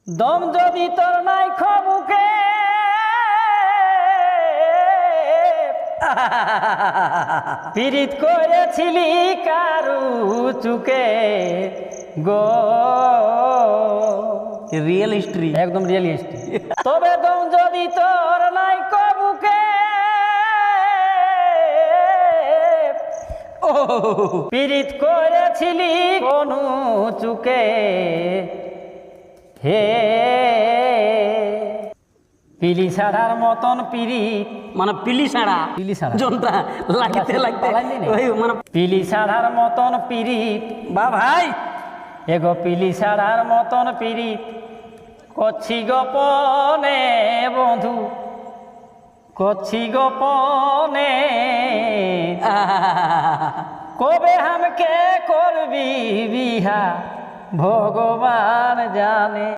দম যদি তোর নাই খবুকে পীড়িত করেছিলি কারু চুকে গো। রিয়েল হিস্ট্রি, একদম রিয়েল হিস্ট্রি। তবে দম যদি তোর নাই কবুকে পীড়িত করেছিলি কোন চুকে হে পিলি ছাড়ার মতন পীড়িত, মানে পিলি ছাড়া পিলি ছাড়া জনটা লাগতে লাগতে ওই মানে পিলি ছাড়ার মতন পীড়িত বা ভাই এগো পিলি ছাড়ার মতন পীড়িত করছি গোপনে বন্ধু, করছি গোপনে। কবে হামকে করবি বিহা ভগবান জানে।